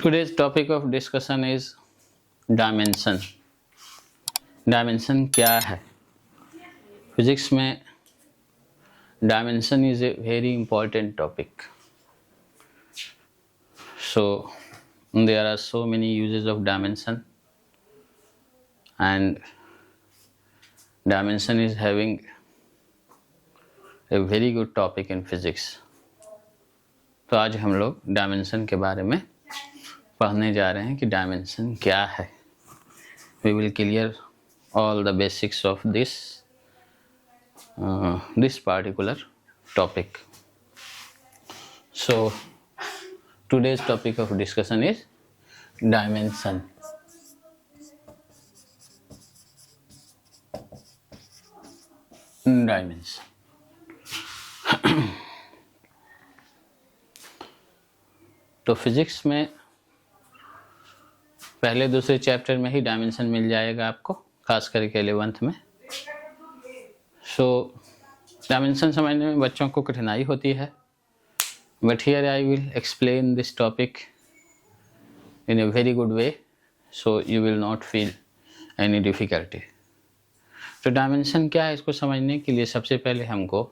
Today's topic of discussion is dimension. Dimension क्या है? Physics में dimension is a very important topic. So there are so many uses of dimension, and dimension is having a very good topic in physics. तो आज हम लोग dimension के बारे में पढ़ने जा रहे हैं कि डायमेंशन क्या है. We will clear all the basics of this particular topic. So today's topic of discussion is dimension. Dimension. तो फिजिक्स में पहले दूसरे चैप्टर में ही डायमेंशन मिल जाएगा आपको, खास करके 11th में. सो डायमेंशन समझने में बच्चों को कठिनाई होती है, but here I will explain this topic in a very good way, so you will not feel any difficulty. तो डायमेंशन क्या है, इसको समझने के लिए सबसे पहले हमको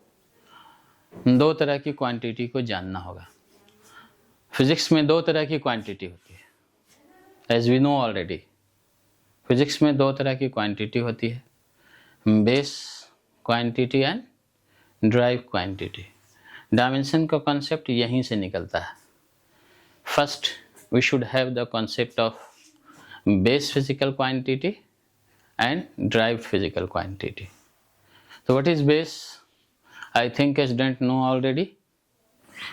दो तरह की क्वांटिटी को जानना होगा. फिजिक्स में दो तरह की क्वांटिटी होती है, as we know already. Physics में दो तरह की क्वांटिटी होती है, base quantity and derived quantity. Dimension का कॉन्सेप्ट यहीं से निकलता है. First we should have the concept of base physical quantity and derived physical quantity. तो what is base? I think as don't know already.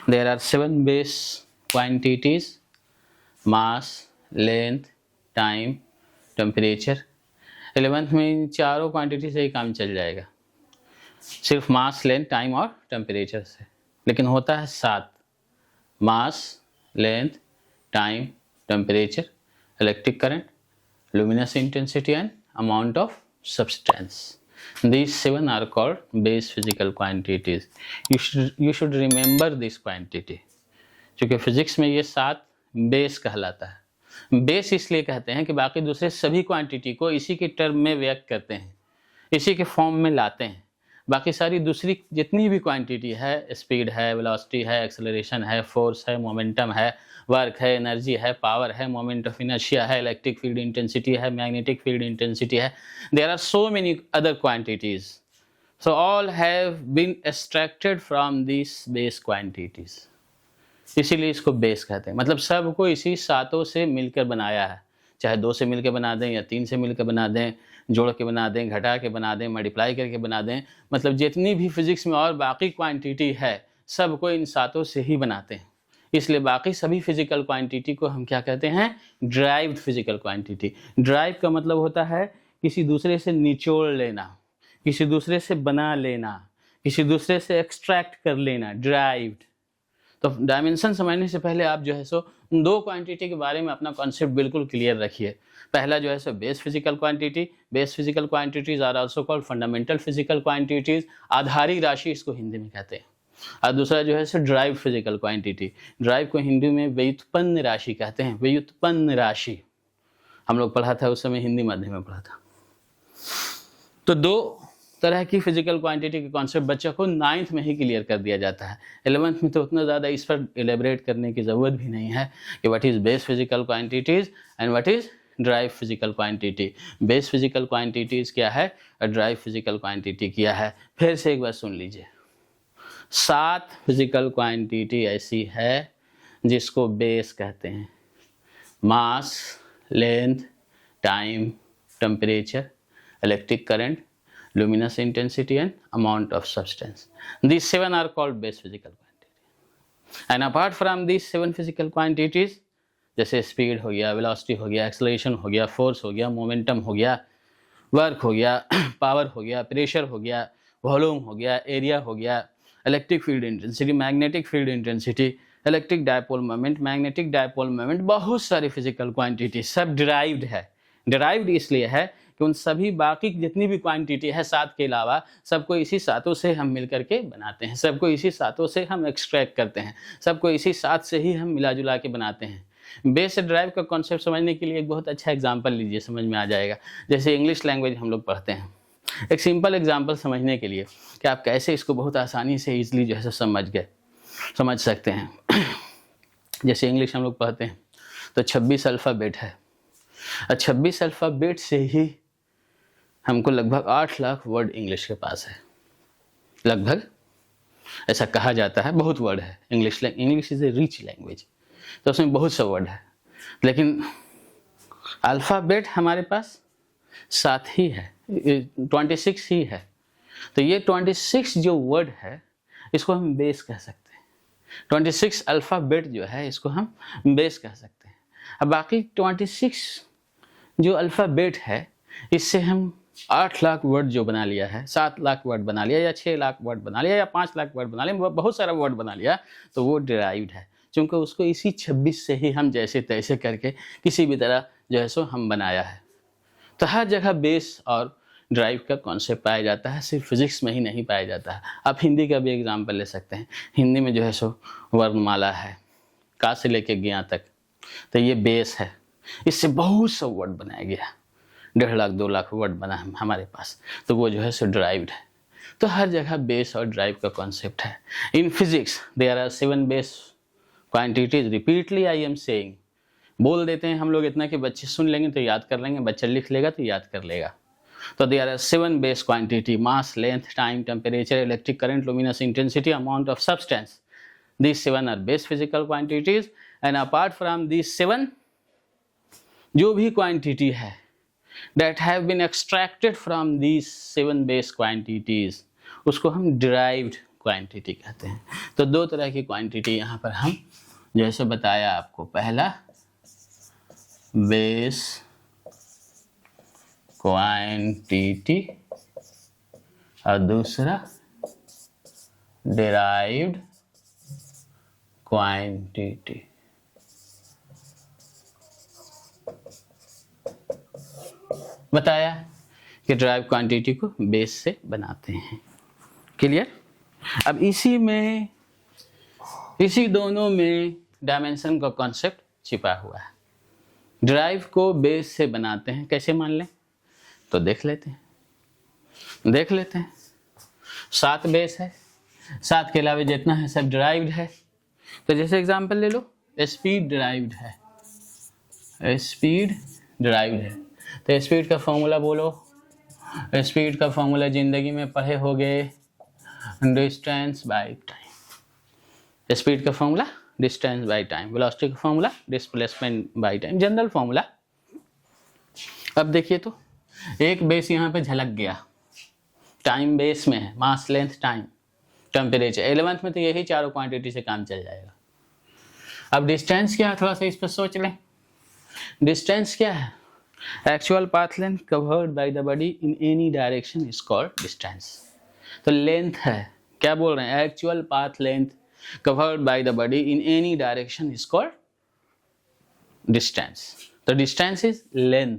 There are 7 base quantities: mass, length, time, temperature. 11th में इन चारों quantity से ही काम चल जाएगा, सिर्फ mass, length, time और temperature से. लेकिन होता है 7: mass, length, time, temperature, electric current, luminous intensity and amount of substance. These 7 are called base physical quantities. You should remember this quantity. क्योंकि फिजिक्स में ये 7 बेस कहलाता है. बेस इसलिए कहते हैं कि बाकी दूसरे सभी क्वांटिटी को इसी के टर्म में व्यक्त करते हैं, इसी के फॉर्म में लाते हैं. बाकी सारी दूसरी जितनी भी क्वांटिटी है, स्पीड है, वेलोसिटी है, एक्सेलरेशन है, फोर्स है, मोमेंटम है, वर्क है, एनर्जी है, पावर है, मोमेंट ऑफ इनर्शिया है, इलेक्ट्रिक फील्ड इंटेंसिटी है, मैग्नेटिक फील्ड इंटेंसिटी है. There are so many other quantities. So all have been extracted from this base quantities. इसीलिए इसको बेस कहते हैं. मतलब सबको इसी 7 से मिलकर बनाया है. चाहे 2 से मिलकर बना दें या 3 से मिलकर बना दें, जोड़ के बना दें, घटा के बना दें, मल्टीप्लाई करके बना दें. मतलब जितनी भी फिजिक्स में और बाकी क्वांटिटी है, सबको इन 7 से ही बनाते हैं. इसलिए बाकी सभी फिजिकल क्वांटिटी को हम क्या कहते हैं? Derived physical quantity. ड्राइव का मतलब होता है किसी दूसरे से निचोड़ लेना, किसी दूसरे से बना लेना, किसी दूसरे से एक्सट्रैक्ट कर लेना, ड्राइव्ड. तो डायमेंशन समझने से पहले आप जो है सो दो क्वांटिटी के बारे में अपना कॉन्सेप्ट बिल्कुल क्लियर रखिए. पहला जो है सो base physical quantity. Base physical quantities are also called fundamental physical quantities. आधारी राशि इसको हिंदी में कहते हैं. और दूसरा जो है सो ड्राइव फिजिकल क्वांटिटी. ड्राइव को हिंदी में व्युत्पन्न राशि कहते हैं. व्युत्पन्न राशि हम लोग पढ़ा था, उस समय हिंदी माध्यम में पढ़ा था. तो दो तरह की फिजिकल क्वांटिटी के कॉन्सेप्ट बच्चों को 9th में ही क्लियर कर दिया जाता है. 11th में तो उतना ज़्यादा इस पर एलेबरेट करने की ज़रूरत भी नहीं है कि what is base physical quantities and what is drive physical quantity. Base physical quantities क्या है और ड्राइव फिजिकल क्वांटिटी क्या है. फिर से एक बार सुन लीजिए. 7 फिजिकल क्वांटिटी ऐसी है जिसको बेस कहते हैं: mass, length, time, temperature, electric current, luminous intensity and amount of substance. These 7 are called base physical quantities. And apart from these 7 physical quantities, जैसे स्पीड हो गया, वेलोसिटी हो गया, एक्सेलरेशन हो गया, फोर्स हो गया, मोमेंटम हो गया, वर्क हो गया, पावर हो गया, प्रेशर हो गया, वॉल्यूम हो गया, एरिया हो गया, electric field intensity, magnetic field intensity, electric dipole moment, magnetic dipole moment, बहुत सारी फिजिकल क्वांटिटी सब डिराइव्ड है. डिराइव्ड इसलिए है कि उन सभी बाकी जितनी भी क्वांटिटी है 7 के अलावा, सबको इसी 7 से हम मिल करके बनाते हैं, सबको इसी 7 से हम एक्सट्रैक्ट करते हैं, सबको इसी 7 से ही हम मिला जुला के बनाते हैं. बेस से ड्राइव का कॉन्सेप्ट समझने के लिए एक बहुत अच्छा एग्जांपल लीजिए, समझ में आ जाएगा। जैसे इंग्लिश लैंग्वेज हम लोग पढ़ते हैं, एक सिंपल एग्जांपल समझने के लिए कि आप कैसे इसको बहुत आसानी से ईजिली जो है समझ सकते हैं। जैसे इंग्लिश हम लोग पढ़ते हैं तो 26 अल्फ़ाबेट है, और 26 अल्फ़ाबेट से ही हमको लगभग 8 लाख वर्ड इंग्लिश के पास है, लगभग ऐसा कहा जाता है। बहुत वर्ड है, English is a rich language, तो उसमें बहुत सा वर्ड है, लेकिन अल्फ़ाबेट हमारे पास 7 ही है, 26 ही है। तो ये 26 जो वर्ड है इसको हम बेस कह सकते हैं। 26 अल्फ़ाबेट जो है इसको हम बेस कह सकते हैं। अब बाकी 26 जो अल्फ़ाबेट है इससे हम 8 लाख वर्ड जो बना लिया है, 7 लाख वर्ड बना लिया, या 6 लाख वर्ड बना लिया, या 5 लाख वर्ड बना लिया, बहुत सारा वर्ड बना लिया, तो वो डिराइव्ड है, क्योंकि उसको इसी 26 से ही हम जैसे तैसे करके किसी भी तरह जो है सो हम बनाया है। तो हर जगह बेस और ड्राइव का कॉन्सेप्ट पाया जाता है, सिर्फ फिजिक्स में ही नहीं पाया जाता है। आप हिंदी का भी एग्जाम्पल ले सकते हैं। हिंदी में जो है सो वर्णमाला है, का से लेके ज्ञा तक, तो ये बेस है, इससे बहुत सा वर्ड बनाया गया, 1.5 लाख 2 लाख वर्ड बना है हमारे पास, तो वो जो है सो ड्राइव्ड है। तो हर जगह बेस और ड्राइव का कॉन्सेप्ट है। In physics there are 7 base quantities, repeatedly I am saying, बोल देते हैं हम लोग इतना कि बच्चे सुन लेंगे तो याद कर लेंगे, बच्चा लिख लेगा तो याद कर लेगा। तो there are 7 base quantity, mass, length, time, temperature, electric current, luminous intensity, amount of substance. These 7 are base physical quantities, and apart from these 7, जो भी क्वांटिटी है that have been extracted from these 7 base quantities, उसको हम derived quantity कहते हैं। तो 2 तरह की क्वांटिटी यहाँ पर हम जैसे बताया आपको, पहला बेस क्वांटिटी और दूसरा derived क्वांटिटी। बताया कि ड्राइव क्वांटिटी को बेस से बनाते हैं। क्लियर? अब इसी दोनों में डायमेंशन का कॉन्सेप्ट छिपा हुआ है। ड्राइव को बेस से बनाते हैं, कैसे मान लें तो देख लेते हैं। 7 बेस है, 7 के अलावा जितना है सब ड्राइव्ड है। तो जैसे एग्जांपल ले लो, स्पीड ड्राइव्ड है, तो स्पीड का फॉर्मूला बोलो। स्पीड का फॉर्मूला जिंदगी में पढ़े होगे, डिस्टेंस बाय टाइम। स्पीड का formula distance by time, velocity का formula displacement by time, general formula. अब देखिए तो एक बेस यहाँ पे झलक गया, टाइम बेस में है, mass, length, time, temperature. 11th में तो यही चारों क्वांटिटी से काम चल जाएगा। अब डिस्टेंस क्या है, थोड़ा सा इस पर सोच लें। डिस्टेंस क्या है? Actual path length covered by the body in any direction is called distance. तो लेंथ है, क्या बोल रहे हैं, actual path length covered by the body in any direction is called distance. तो डिस्टेंस इज लेंथ,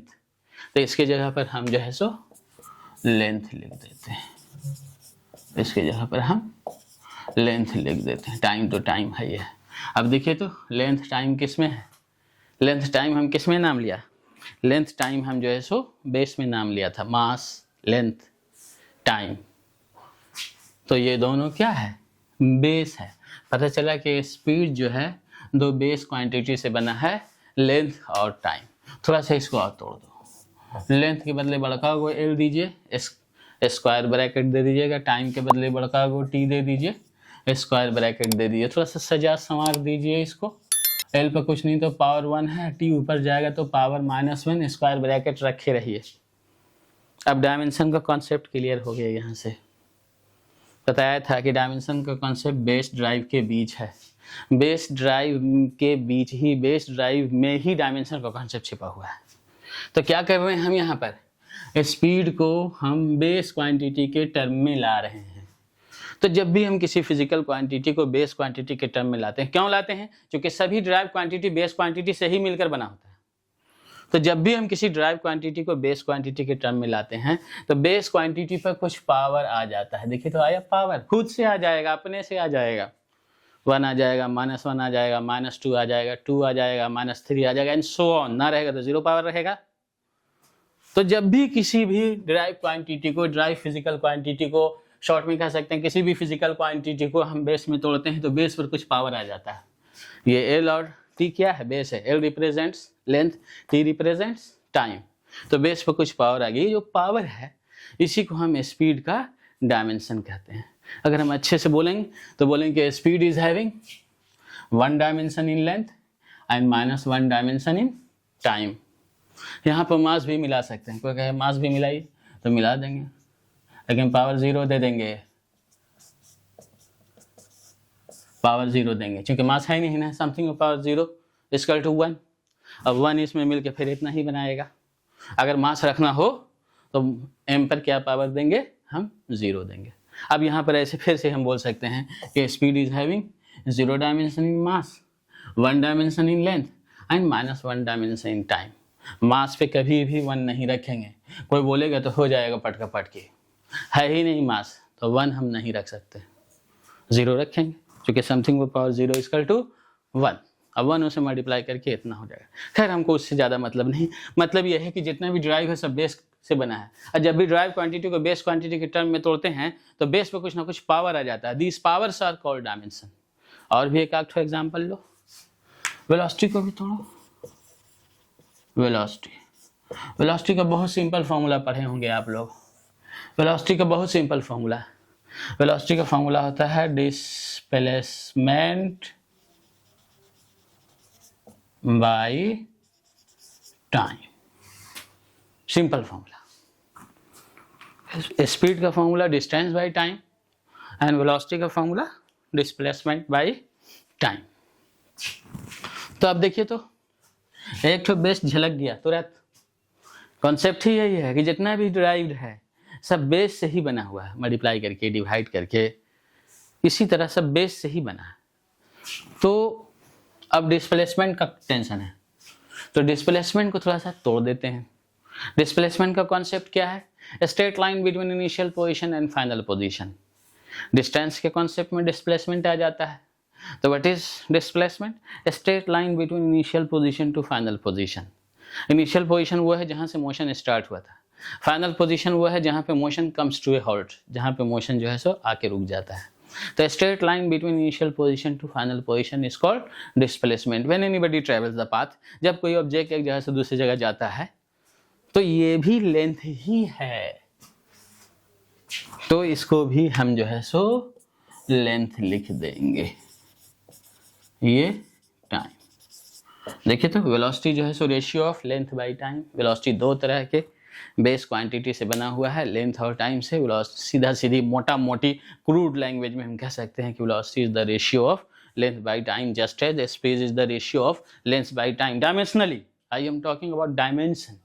तो इसके जगह पर हम जो है सो लेंथ लिख देते हैं, इसके जगह पर हम लेंथ लिख देते हैं। टाइम तो टाइम है ये। अब देखिए तो लेंथ टाइम किस में है, लेंथ टाइम हम किस में नाम लिया, लेंथ टाइम हम जो है सो बेस में नाम लिया था, मास, लेंथ, टाइम। तो ये दोनों क्या है, बेस है। पता चला कि स्पीड जो है 2 बेस क्वांटिटी से बना है, लेंथ और टाइम। थोड़ा सा इसको और तोड़ दो, लेंथ के बदले बड़का को एल दीजिए, स्क्वायर ब्रैकेट दे दीजिएगा, टाइम के बदले बड़का को टी दे दीजिए, स्क्वायर ब्रैकेट दे दीजिए, थोड़ा सा सजा संवार दीजिए इसको। एल पर कुछ नहीं तो पावर 1 है, टी ऊपर जाएगा तो पावर -1, स्क्वायर ब्रैकेट रखे रहिए। अब डायमेंशन का कॉन्सेप्ट क्लियर हो गया। यहाँ से बताया था कि डायमेंशन का कॉन्सेप्ट बेस ड्राइव के बीच है, बेस ड्राइव के बीच ही, बेस ड्राइव में ही डायमेंशन का कॉन्सेप्ट छिपा हुआ है। तो क्या कर रहे हैं हम यहाँ पर, स्पीड को हम बेस क्वांटिटी के टर्म में ला रहे हैं। तो जब भी हम किसी फिजिकल क्वांटिटी को बेस क्वांटिटी के टर्म में लाते हैं, क्यों लाते हैं, क्योंकि सभी ड्राइव क्वांटिटी बेस क्वांटिटी से ही मिलकर बना होता है। तो जब भी हम किसी ड्राइव क्वांटिटी को बेस क्वांटिटी के टर्म में लाते हैं तो बेस क्वांटिटी पर कुछ पावर आ जाता है। देखिए तो आया, पावर खुद से आ जाएगा, अपने से आ जाएगा, 1 आ जाएगा, -1 आ जाएगा, -2 आ जाएगा, 2 आ जाएगा, -3 आ जाएगा एंड सो ऑन। ना रहेगा तो 0 पावर रहेगा। तो जब भी किसी भी ड्राइव क्वांटिटी को, ड्राइव फिजिकल क्वांटिटी को, शॉर्ट में कह सकते हैं किसी भी फिजिकल क्वांटिटी को हम बेस में तोड़ते हैं तो बेस पर कुछ पावर आ जाता है। ये एल और टी क्या है? बेस है। L represents length, T represents time. तो बेस पर कुछ पावर आ गई। ये जो पावर है इसी को हम स्पीड का डायमेंशन कहते हैं। अगर हम अच्छे से बोलेंगे तो बोलेंगे speed is having 1 dimension in length and -1 dimension in time. यहाँ पर मास भी मिला सकते हैं। कोई कहे मास भी मिलाइए तो मिला देंगे, लेकिन पावर 0 दे देंगे, पावर 0 देंगे क्योंकि मास है नहीं ना। Something power 0 equal to 1। अब 1 इसमें मिलके फिर इतना ही बनाएगा। अगर मास रखना हो तो m पर क्या पावर देंगे? हम 0 देंगे। अब यहाँ पर ऐसे फिर से हम बोल सकते हैं कि speed is having 0 dimension in mass, 1 dimension in length and -1 dimension in time. Mass पे कभी भी 1 नहीं रखेंगे। कोई बोलेगा तो हो जाएगा पटका पटकी, है ही नहीं मास तो 1 हम नहीं रख सकते, 0 रखेंगे क्योंकि something with power 0 equal to 1। अब 1 उसे मल्टीप्लाई करके इतना हो जाएगा। खैर हमको उससे ज़्यादा मतलब नहीं, मतलब यह है कि जितना भी ड्राइव है सब बेस से बना है। और जब भी ड्राइव क्वांटिटी को बेस क्वांटिटी के टर्म में तोड़ते हैं तो बेस पे कुछ ना कुछ पावर आ जाता है। These powers are called dimension. और भी एक आध एग्जाम्पल लो। वेलोसिटी को भी तोड़ो। वेलोसिटी का बहुत सिंपल फॉर्मूला पढ़े होंगे आप लोग। वेलोसिटी का बहुत सिंपल फॉर्मूला, वेलोसिटी का फॉर्मूला होता है displacement by time. Simple formula. Speed का formula distance by time and velocity का फॉर्मूला डिस्प्लेसमेंट बाय टाइम। तो अब देखिए तो एक तो बेस झलक गया तुरंत। कॉन्सेप्ट ही यही है कि जितना भी ड्राइव्ड है सब बेस से ही बना हुआ है, मल्टीप्लाई करके डिवाइड करके इसी तरह सब बेस से ही बना है। तो अब डिस्प्लेसमेंट का टेंशन है तो डिस्प्लेसमेंट को थोड़ा सा तोड़ देते हैं। डिस्प्लेसमेंट का कॉन्सेप्ट क्या है? Straight line between initial position and final position. Distance के कॉन्सेप्ट में डिस्प्लेसमेंट आ जाता है। तो what is displacement? Straight line between initial position to final position. Initial position वो है जहां से मोशन स्टार्ट हुआ था, फाइनल पोजीशन वो है जहां पे motion comes to a halt, जहां पे मोशन जो है सो आके रुक जाता है। तो straight line between initial position to final position is called displacement. When anybody travels the path, जब कोई ऑब्जेक्ट एक जगह से दूसरी जगह जाता है तो ये भी लेंथ ही है, तो इसको भी हम जो है सो लेंथ लिख देंगे, ये टाइम। देखिए तो वेलोसिटी जो है so ratio of length by time. Velocity दो तरह के बेस क्वांटिटी से बना हुआ है, लेंथ और टाइम से। वेलोसिटी सीधा सीधी मोटा मोटी क्रूड लैंग्वेज में हम कह सकते हैं कि velocity is the ratio of length by time, just as space is the ratio of length by time. Dimensionally I am talking about dimension,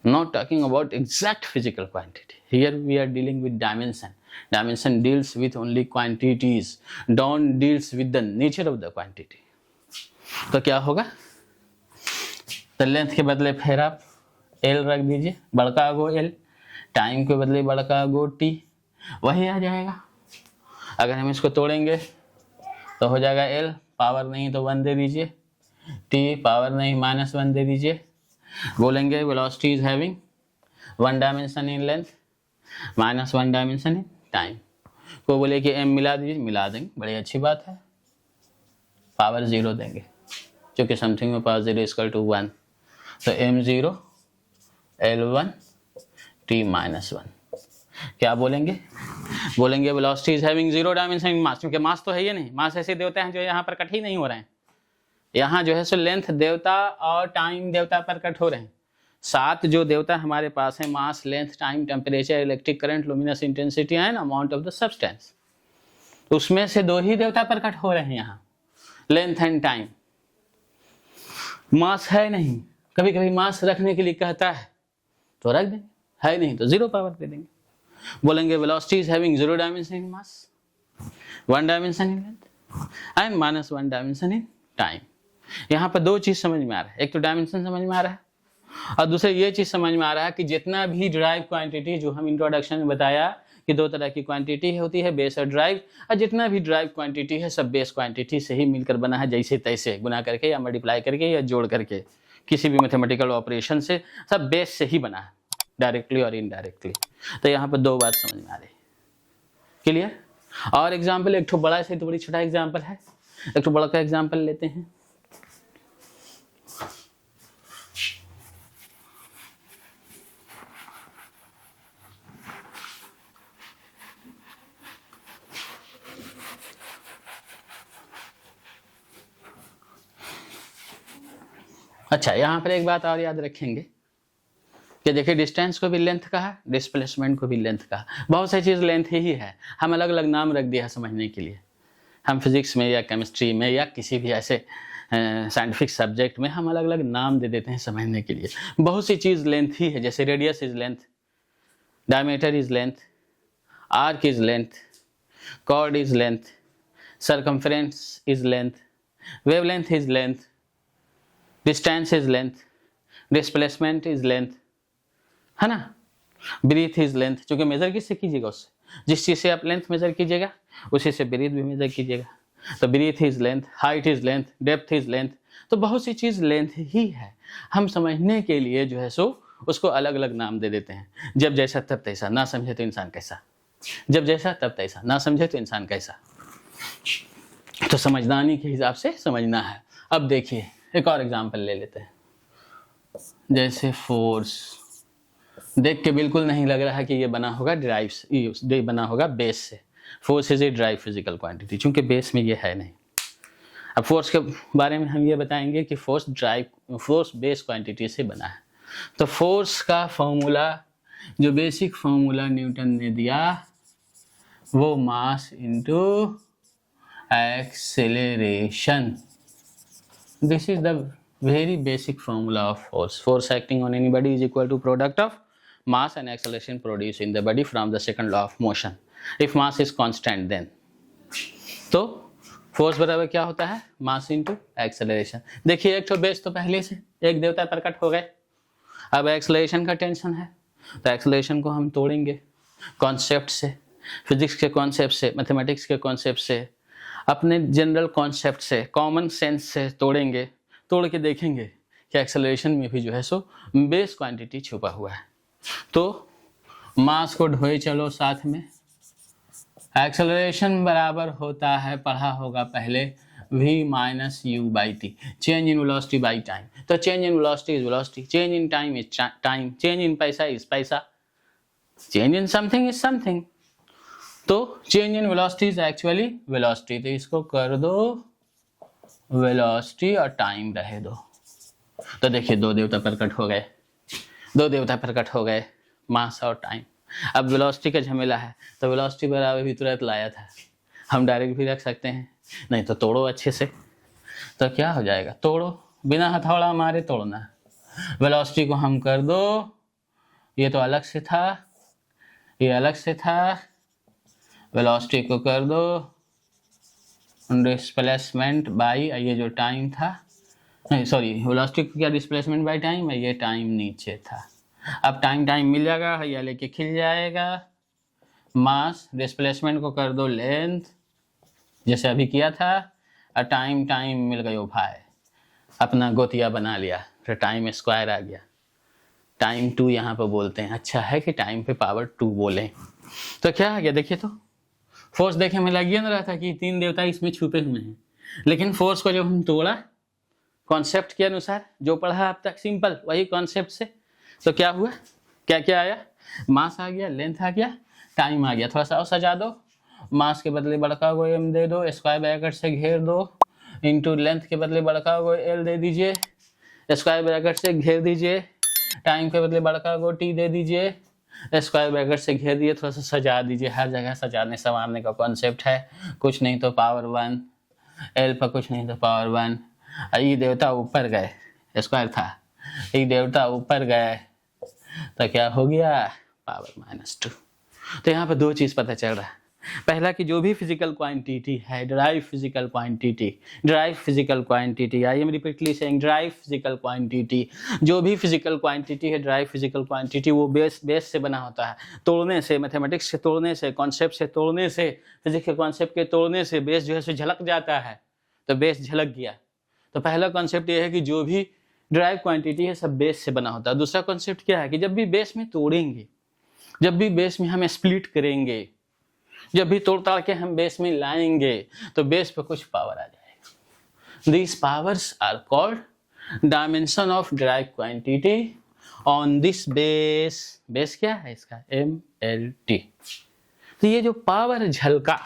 not talking about exact physical quantity. Here we are dealing with dimension. Dimension deals with only quantities, don't deals with the nature of the quantity. तो क्या होगा? तो length के बदले फिर आप L रख दीजिए, बड़का गो L, टाइम के बदले बड़का गो T, वही आ जाएगा। अगर हम इसको तोड़ेंगे तो हो जाएगा L, पावर नहीं तो 1 दे दीजिए, T पावर नहीं -1 दे दीजिए। बोलेंगे velocity is having 1 dimension in length -1 dimension in time. को बोले कि m मिला दीजिए, मिला देंगे, बड़ी अच्छी बात है। पावर 0 देंगे क्योंकि समथिंग में पावर 0 इक्वल टू 1, तो m0 L1 T -1। क्या बोलेंगे? बोलेंगे velocity is having 0 dimension in mass, क्योंकि मास तो है ही नहीं। मास ऐसे देवता हैं जो यहाँ पर कट ही नहीं हो रहे हैं। यहाँ जो है सो लेंथ देवता और टाइम देवता पर कट हो रहे हैं। 7 जो देवता हमारे पास है, mass, length, time, temperature, electric current, luminous intensity and amount of the substance, उसमें से 2 ही देवता पर कट हो रहे हैं यहाँ, लेंथ एंड टाइम। मास है नहीं, कभी कभी मास रखने के लिए कहता है तो रख देंगे, है नहीं तो 0 पावर दे देंगे। बोलेंगे velocity is having 0 dimension in mass, 1 dimension in length and -1 dimension in time. यहाँ पर 2 चीज समझ में आ रहा है, एक तो डायमेंशन समझ में आ रहा है और दूसरा ये चीज समझ में आ रहा है कि जितना भी ड्राइव क्वांटिटी जो हम इंट्रोडक्शन में बताया कि दो तरह की क्वांटिटी होती है, बेस और ड्राइव, और जितना भी ड्राइव क्वांटिटी है सब बेस क्वांटिटी से ही मिलकर बना है, जैसे तैसे गुना करके या मल्टीप्लाई करके या जोड़ करके किसी भी मैथमेटिकल ऑपरेशन से, सब बेस से ही बना है, डायरेक्टली और इनडायरेक्टली। तो यहाँ पर दो बात समझ में आ रही, क्लियर। और एग्जाम्पल, एक ठो बड़ा से तो बड़ी छोटा एग्जाम्पल है, एक ठो बड़ा का एग्जाम्पल लेते हैं। अच्छा, यहाँ पर एक बात और याद रखेंगे कि देखिए डिस्टेंस को भी लेंथ कहा, डिस्प्लेसमेंट को भी लेंथ कहा, बहुत सारी चीज़ लेंथ ही है, हम अलग अलग नाम रख दिया समझने के लिए। हम फिजिक्स में या केमिस्ट्री में या किसी भी ऐसे साइंटिफिक सब्जेक्ट में हम अलग अलग नाम दे देते हैं समझने के लिए। बहुत सी चीज़ लेंथ ही है, जैसे radius is length, diameter is length, arc is length, chord is length, circumference is length, wavelength is length, distance is length, displacement is length, है ना, ब्रीथ इज लेंथ, क्योंकि मेजर किससे कीजिएगा, उससे जिस चीज़ से आप लेंथ मेजर कीजिएगा उसी से ब्रीथ भी मेजर कीजिएगा। तो breadth is length, height is length, depth is length, तो बहुत सी चीज़ लेंथ ही है। हम समझने के लिए जो है सो उसको अलग अलग नाम दे देते हैं, जब जैसा तब तैसा, ना समझे तो इंसान कैसा, जब जैसा तब तैसा, ना समझे तो इंसान कैसा, तो समझदारी के हिसाब से समझना है। अब देखिए एक और एग्जाम्पल ले लेते हैं, जैसे फोर्स, देख के बिल्कुल नहीं लग रहा है कि ये बना होगा ड्राइव से, ये बना होगा बेस से। Force is a drive physical quantity, चूंकि बेस में ये है नहीं। अब फोर्स के बारे में हम ये बताएंगे कि फोर्स बेस क्वांटिटी से बना है। तो फोर्स का फॉर्मूला, जो बेसिक फॉर्मूला न्यूटन ने दिया, वो mass into acceleration, this is the very basic formula of force. Force acting on any body is equal to product of mass and acceleration produced in the body from the second law of motion. If mass is constant then, तो force बराबर क्या होता है, mass into acceleration. देखिए एक तो base तो पहले से एक देवता प्रकट हो गए, अब एक्सेलरेशन का टेंशन है, तो एक्सेलरेशन को हम तोड़ेंगे कॉन्सेप्ट से, फिजिक्स के कॉन्सेप्ट से, मैथमेटिक्स के कॉन्सेप्ट से, अपने जनरल कॉन्सेप्ट से, कॉमन सेंस से तोड़ेंगे, तोड़ के देखेंगे कि एक्सेलरेशन में भी जो है सो बेस क्वांटिटी छुपा हुआ है। तो मास को ढोए चलो साथ में, एक्सेलरेशन बराबर होता है, पढ़ा होगा पहले, v minus u by t, change in velocity by time. तो change in velocity is velocity, change in time is time, change in पैसा इज पैसा, change in something is something. तो change in velocity is actually velocity, तो इसको कर दो velocity और time रहे दो। तो देखिए दो देवता प्रकट हो गए, दो देवता प्रकट हो गए, मास और टाइम। अब वेलोसिटी का झमेला है, तो वेलोसिटी बराबर भी तुरंत लाया था, हम डायरेक्ट भी रख सकते हैं, नहीं तो तोड़ो अच्छे से। तो क्या हो जाएगा, तोड़ो, बिना हथौड़ा मारे तोड़ना। वेलोसिटी को हम कर दो, ये तो अलग से था, ये अलग से था, वेलोसिटी को कर दो डिस्प्लेसमेंट बाई ये जो टाइम था, नहीं सॉरी, वेलोसिटी को क्या डिस्प्लेसमेंट बाई टाइम, ये टाइम नीचे था। अब टाइम मिल जाएगा, या लेके खिल जाएगा। मास डिस्प्लेसमेंट को कर दो लेंथ, जैसे अभी किया था, और टाइम मिल गई भाई, अपना गोतिया बना लिया, फिर टाइम स्क्वायर आ गया, टाइम 2 यहाँ पर बोलते हैं। अच्छा है कि टाइम पे पावर 2 बोलें। तो क्या आ गया देखिए, तो फोर्स देखे में लग ना रहा था कि 3 देवता इसमें छुपे हुए हैं, लेकिन फोर्स को जब हम तोड़ा कॉन्सेप्ट के अनुसार, जो पढ़ा अब तक सिंपल वही कॉन्सेप्ट से, तो क्या हुआ, क्या क्या आया, मास आ गया, लेंथ आ गया, टाइम आ गया। थोड़ा सा और सजा दो, मास के बदले बड़का को m दे दो, स्क्वायर ब्रैकेट से घेर दो, इंटू लेंथ के बदले बड़का को l दे दीजिए, स्क्वायर ब्रैकेट से घेर दीजिए, टाइम के बदले बड़का को t दे दीजिए, स्क्वायर ब्रैकेट से घेर दिए, थोड़ा सा सजा दीजिए। हर जगह सजाने संवारने का कॉन्सेप्ट है, कुछ नहीं तो पावर 1, एल पर कुछ नहीं तो पावर 1। ये देवता ऊपर गए, स्क्वायर था, ये देवता ऊपर गए, तो क्या हो गया, पावर -2। तो यहाँ पर दो चीज़ पता चल रहा है, पहला कि जो भी फिजिकल क्वांटिटी है, drive physical quantity, I am repeatedly saying drive physical quantity, जो भी फिजिकल क्वांटिटी है, ड्राइव फिजिकल क्वांटिटी, वो बेस से बना होता है। तोड़ने से, मैथमेटिक्स से तोड़ने से, कॉन्सेप्ट से तोड़ने से, फिजिक्स के कॉन्सेप्ट के तोड़ने से बेस जो है सो झलक जाता है, तो बेस झलक गया। तो पहला कॉन्सेप्ट ये है कि जो भी ड्राइव क्वांटिटी है सब बेस से बना होता है। दूसरा कॉन्सेप्ट क्या है कि जब भी बेस में तोड़ेंगे, जब भी बेस में हम स्प्लिट करेंगे, जब भी तोड़ ताड़ के हम बेस में लाएंगे, तो बेस पे कुछ पावर आ जाएगा। These powers are called dimension of derived quantity on this base। Base क्या है इसका? MLT। तो ये जो पावर झलका,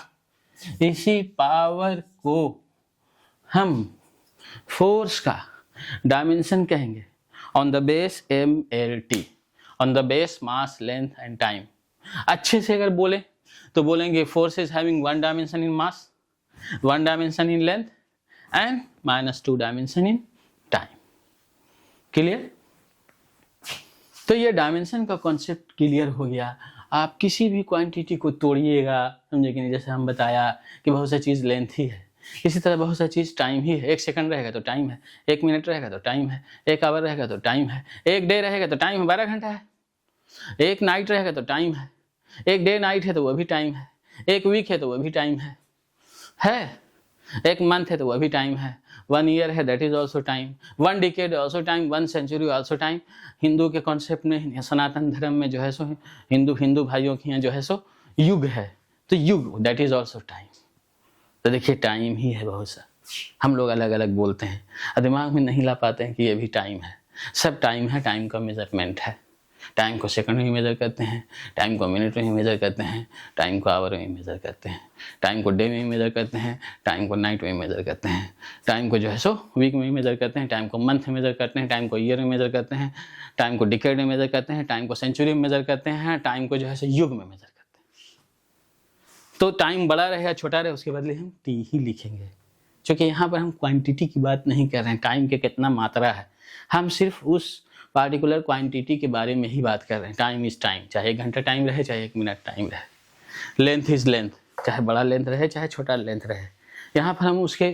इसी पावर को हम फोर्स का डायमेंशन कहेंगे on the base MLT, on the base mass length and time. अच्छे से अगर बोले तो बोलेंगे force is having 1 dimension in mass, 1 dimension in length and -2 dimension in time. Clear? तो ये डायमेंशन का कॉन्सेप्ट क्लियर हो गया। आप किसी भी क्वांटिटी को तोड़िएगा, समझे कि नहीं? जैसे हम बताया कि बहुत सा चीज़ लेंथ ही है, इसी तरह बहुत सा चीज़ टाइम ही है। 1 सेकंड रहेगा तो टाइम है, 1 मिनट रहेगा तो टाइम है, 1 आवर रहेगा तो टाइम है, 1 डे रहेगा तो टाइम है 12 घंटा है, 1 नाइट रहेगा तो टाइम है, 1 डे नाइट है तो वह भी टाइम है, 1 वीक है तो वह भी टाइम है, 1 मंथ है तो वह भी टाइम है, 1 ईयर है that is also time, 1 decade also time, 1 century also time. Hindu के कॉन्सेप्ट में, सनातन धर्म में जो है सो हिंदू भाइयों के यहाँ जो है सो युग है, तो युग दैट इज ऑल्सो टाइम। तो देखिए टाइम ही है बहुत सा, हम लोग अलग अलग बोलते हैं और दिमाग में नहीं ला पाते हैं कि ये भी टाइम है। सब टाइम है, टाइम का मेजरमेंट है। टाइम को सेकंड में मेज़र करते हैं, टाइम को मिनट में मेज़र करते हैं, टाइम को आवर में मेज़र करते हैं, टाइम को डे में मेज़र करते हैं, टाइम को नाइट में मेज़र करते हैं, टाइम को जो है सो वीक में मेज़र करते हैं, टाइम को मंथ में मेज़र करते हैं, टाइम को ईयर में मेज़र करते हैं, टाइम को डिकेड में मेज़र करते हैं, टाइम को सेंचुरी में मेज़र करते हैं, टाइम को जो है सो युग में मेज़र करते हैं। तो टाइम बड़ा रहे या छोटा रहे उसके बदले हम टी ही लिखेंगे, क्योंकि यहाँ पर हम क्वांटिटी की बात नहीं कर रहे हैं, टाइम के कितना मात्रा है, हम सिर्फ उस पार्टिकुलर क्वांटिटी के बारे में ही बात कर रहे हैं। टाइम इज टाइम, चाहे 1 घंटा टाइम रहे, चाहे 1 मिनट टाइम रहे। लेंथ इज लेंथ, चाहे बड़ा लेंथ रहे, चाहे छोटा लेंथ रहे। यहाँ पर हम उसके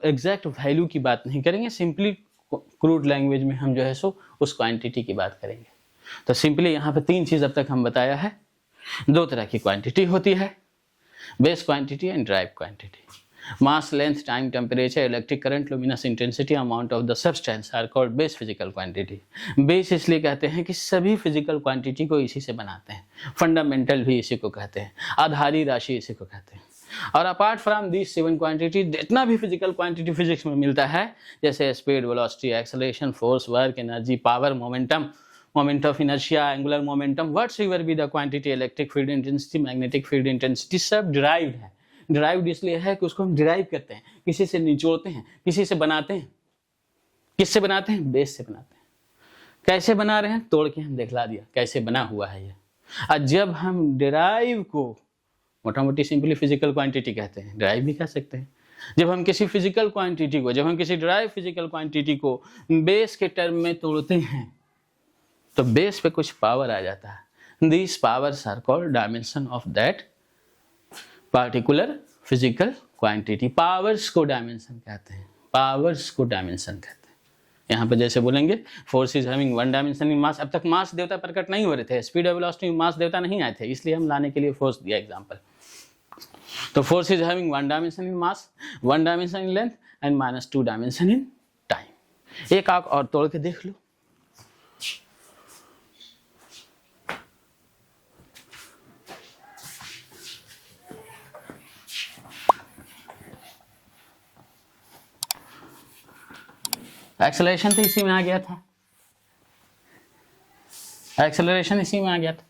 एग्जैक्ट वैल्यू की बात नहीं करेंगे, सिंपली क्रूड लैंग्वेज में हम जो है सो उस क्वांटिटी की बात करेंगे। तो सिंपली यहाँ पर 3 चीज़ अब तक हम बताया है। 2 तरह की क्वांटिटी होती है, base quantity and derived quantity. Mass, length, time, temperature, electric current, luminous intensity, amount of the substance are called base physical quantity. Base इसलिए कहते हैं कि सभी फिजिकल क्वांटिटी को इसी से बनाते हैं। फंडामेंटल भी इसी को कहते हैं, आधारी राशि इसी को कहते हैं। और अपार्ट फ्रॉम दिस 7 क्वांटिटी, जितना भी फिजिकल क्वांटिटी फिजिक्स में मिलता है, जैसे speed, velocity, acceleration, force, work, energy, power, momentum, moment of inertia, angular momentum, whatever be the quantity, electric field intensity, magnetic field intensity, सब डिराइव्ड है। Derived इसलिए है कि उसको हम डिराइव करते हैं, किसी से निचोड़ते हैं, किसी से बनाते हैं। किससे बनाते हैं? बेस से बनाते हैं। कैसे बना रहे हैं? तोड़ के हम दिखला दिया कैसे बना हुआ है ये। और जब हम डिराइव को मोटा मोटी सिंपली फिजिकल क्वांटिटी कहते हैं, डिराइव भी कह सकते हैं। जब हम किसी फिजिकल क्वांटिटी को, जब हम किसी डिराइव फिजिकल क्वांटिटी को बेस के टर्म में तोड़ते हैं, तो बेस पे कुछ पावर आ जाता है। These powers are called dimension of that particular physical quantity. Powers को डायमेंशन कहते हैं, पावर्स को डायमेंशन कहते हैं। यहाँ पर जैसे बोलेंगे force is having 1 dimension in mass. अब तक मास देवता प्रकट नहीं हो रहे थे, स्पीड और वेलोसिटी में मास देवता नहीं आए थे, इसलिए हम लाने के लिए फोर्स दिया एग्जाम्पल। तो force is having 1 dimension in mass, 1 dimension in length and -2 dimension in time. एक आंख और तोड़ के देख लो। एक्सेलरेशन तो इसी में आ गया था, एक्सेलरेशन इसी में आ गया था।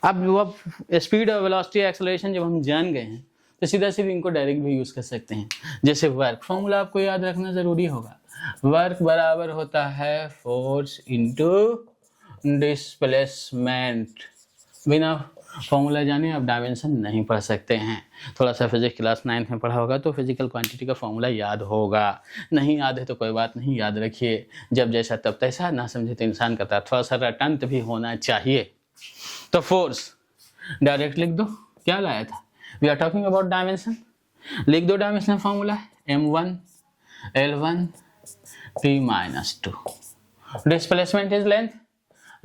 अब स्पीड और वेलोसिटी, एक्सेलरेशन जब हम जान गए हैं तो सीधा सीधा इनको डायरेक्ट भी यूज कर सकते हैं। जैसे वर्क, फॉर्मूला आपको याद रखना जरूरी होगा। वर्क बराबर होता है फोर्स इंटू डिस्प्लेसमेंट। बिना फॉर्मूला जाने आप डायमेंशन नहीं पढ़ सकते हैं। थोड़ा सा फिजिक्स क्लास 9th में पढ़ा होगा तो फिजिकल क्वांटिटी का फॉर्मूला याद होगा। नहीं याद है तो कोई बात नहीं, याद रखिए। जब जैसा तब तैसा, ना समझे तो इंसान करता है। थोड़ा सा रटंत भी होना चाहिए। तो फोर्स डायरेक्ट लिख दो, क्या लाया था, we are talking about dimension, लिख दो dimensional formula m1 l1 t minus 2, displacement is length,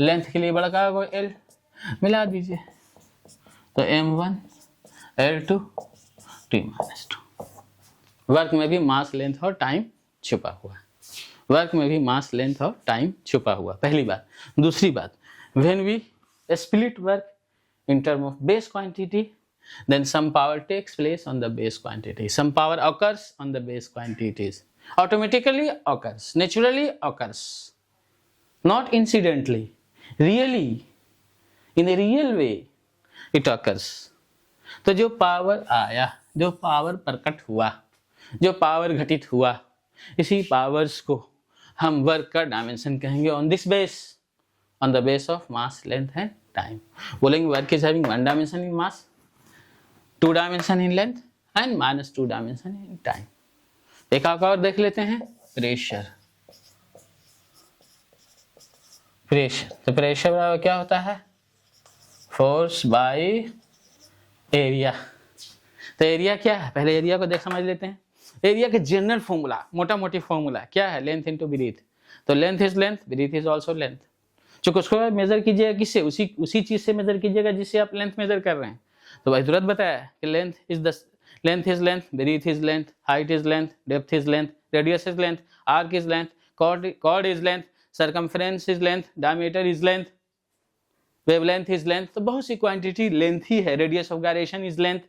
length के लिए बड़ा का l मिला दीजिए, तो m1 l2 t minus 2। Work में भी मास लेंथ और टाइम छुपा हुआ है, वर्क में भी मास लेंथ और टाइम छुपा हुआ, पहली बात। दूसरी बात, when we split work in terms of base quantity, then some power takes place on the base quantity, some power occurs on the base quantities, automatically occurs, naturally occurs, not incidentally, really, in a real way it occurs। तो जो power आया, जो power प्रकट हुआ, जो power घटित हुआ, इसी पावर्स को हम वर्क का डायमेंशन कहेंगे on this base, on the base of mass, length and time। बोलेंगे work is having 1 dimension in mass, 2 dimension in length and -2 dimension in time. एक और देख लेते हैं, प्रेशर। प्रेशर, तो प्रेशर क्या होता है, फोर्स बाय एरिया। तो एरिया क्या है, पहले एरिया को समझ लेते हैं। एरिया के जनरल फॉर्मूला, मोटा मोटी फॉर्मूला क्या है, लेंथ इनटू ब्रीथ। तो length is length, breadth is also length. जो उसको मेजर कीजिएगा किससे, उसी चीज से मेजर कीजिएगा जिससे आप लेंथ मेजर कर रहे हैं। तो भाई तुरंत बताया कि length is length, breadth is length, height is length, depth is length, radius is length, arc is length, chord is length, circumference is length, diameter is length, wavelength is length. तो बहुत सी क्वांटिटी लेंथ ही है, radius of gyration is length,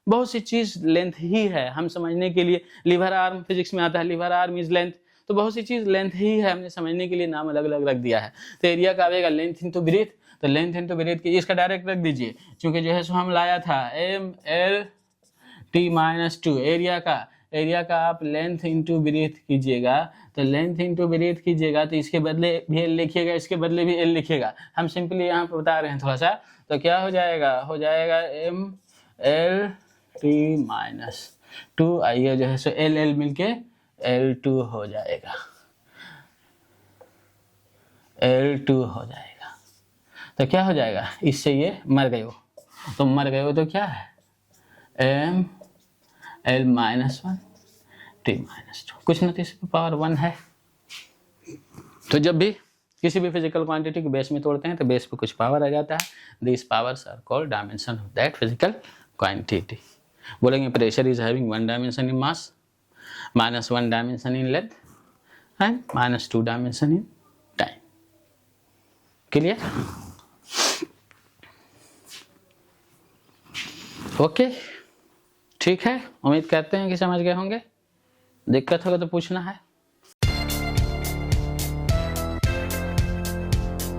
बहुत सी चीज length ही है। हम समझने के लिए लिवर आर्म फिजिक्स में आता है, लिवर आर्म इज लेंथ। तो बहुत सी चीज लेंथ ही है, हमने समझने के लिए नाम अलग अलग रख दिया है। तो एरिया का आएगा लेंथ इनटू ब्रीथ, तो लेंथ इनटू ब्रीथ की इसका डायरेक्ट रख दीजिए, क्योंकि जो है सो हम लाया था m l t minus 2। Area का आप लेंथ इनटू ब्रीथ कीजिएगा, तो लेंथ इनटू ब्रीथ कीजिएगा तो इसके बदले भी l लिखिएगा, इसके बदले भी l लिखिएगा। हम सिंपली यहाँ पे बता रहे हैं थोड़ा सा, तो क्या हो जाएगा m l t माइनस 2, आइए जो है सो l मिलके L2 हो जाएगा, L2 हो जाएगा। तो क्या हो जाएगा, इससे ये मर गए हो, तो मर गए हो तो क्या है m l minus 1 t minus 2, कुछ न किसी पावर 1 है। तो जब भी किसी भी फिजिकल क्वांटिटी को बेस में तोड़ते हैं तो बेस पे कुछ पावर आ जाता है, this powers are called dimension of that physical quantity. बोलेंगे pressure is having 1 dimension in mass, -1 dimension in length and -2 dimension in time। Clear, okay, ठीक है। उम्मीद करते हैं कि समझ गए होंगे। दिक्कत होगा तो पूछना है।